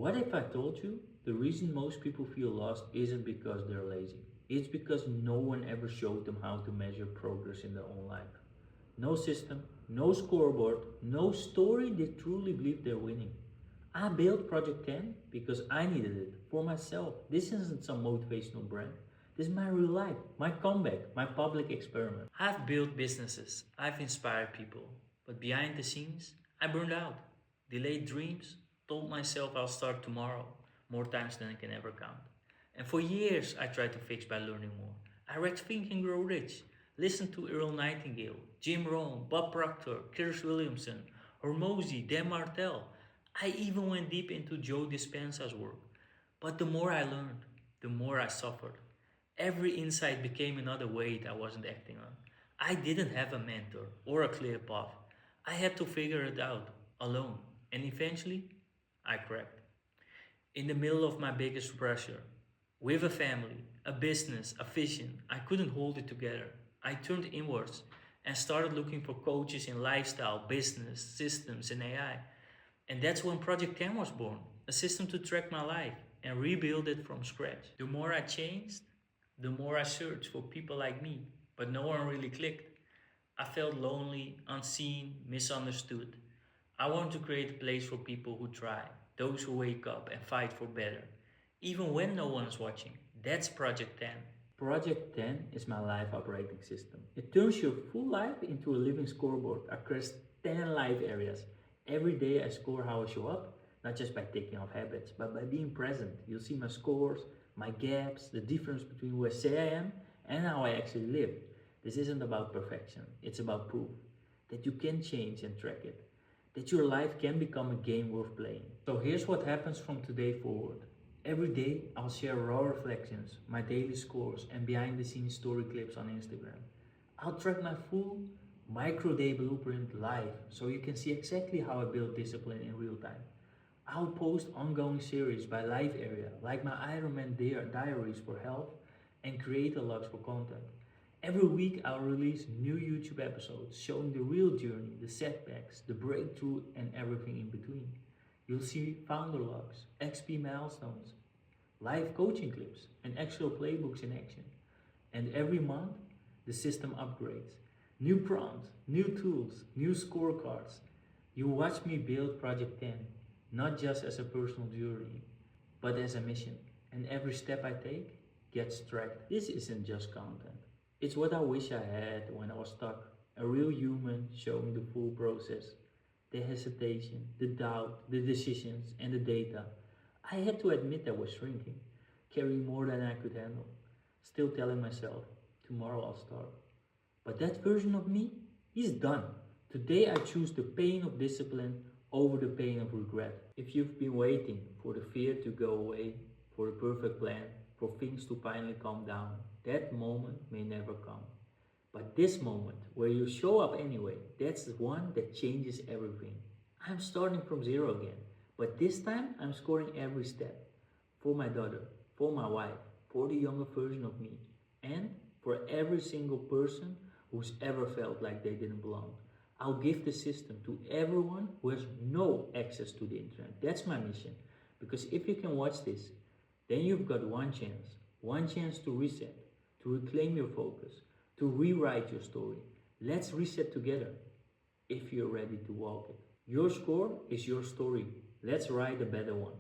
What if I told you the reason most people feel lost isn't because they're lazy? It's because no one ever showed them how to measure progress in their own life. No system, no scoreboard, no story they truly believe they're winning. I built Project 10 because I needed it for myself. This isn't some motivational brand. This is my real life, my comeback, my public experiment. I've built businesses, I've inspired people, but behind the scenes, I burned out. Delayed dreams, told myself I'll start tomorrow, more times than I can ever count. And for years, I tried to fix by learning more. I read Think and Grow Rich, listened to Earl Nightingale, Jim Rohn, Bob Proctor, Kirsch Williamson, Hormozy, Dan Martell. I even went deep into Joe Dispenza's work. But the more I learned, the more I suffered. Every insight became another weight I wasn't acting on. I didn't have a mentor or a clear path. I had to figure it out alone. And eventually, I cracked. In the middle of my biggest pressure, with a family, a business, a vision, I couldn't hold it together. I turned inwards and started looking for coaches in lifestyle, business, systems, and AI. And that's when Project 10 was born, a system to track my life and rebuild it from scratch. The more I changed, the more I searched for people like me, but no one really clicked. I felt lonely, unseen, misunderstood. I want to create a place for people who try, those who wake up and fight for better, even when no one's watching. That's Project 10. Project 10 is my life operating system. It turns your full life into a living scoreboard across 10 life areas. Every day I score how I show up, not just by taking off habits, but by being present. You'll see my scores, my gaps, the difference between who I say I am and how I actually live. This isn't about perfection, it's about proof that you can change and track it, that your life can become a game worth playing. So here's what happens from today forward. Every day I'll share raw reflections, my daily scores, and behind the scenes story clips on Instagram. I'll track my full micro day blueprint live so you can see exactly how I build discipline in real time. I'll post ongoing series by life area, like my Ironman diaries for health and creator logs for content. Every week I'll release new YouTube episodes showing the real journey, the setbacks, the breakthrough, and everything in between. You'll see founder logs, XP milestones, live coaching clips, and actual playbooks in action. And every month, the system upgrades. New prompts, new tools, new scorecards. You watch me build Project 10, not just as a personal journey, but as a mission. And every step I take gets tracked. This isn't just content. It's what I wish I had when I was stuck. A real human showing the full process. The hesitation, the doubt, the decisions, and the data. I had to admit I was shrinking, carrying more than I could handle. Still telling myself, tomorrow I'll start. But that version of me is done. Today I choose the pain of discipline over the pain of regret. If you've been waiting for the fear to go away, for the perfect plan, for things to finally calm down, that moment may never come. But this moment, where you show up anyway, that's the one that changes everything. I'm starting from zero again, but this time I'm scoring every step. For my daughter, for my wife, for the younger version of me, and for every single person who's ever felt like they didn't belong. I'll give the system to everyone who has no access to the internet. That's my mission. Because if you can watch this, then you've got one chance to reset, to reclaim your focus, to rewrite your story. Let's reset together if you're ready to walk it. Your score is your story. Let's write a better one.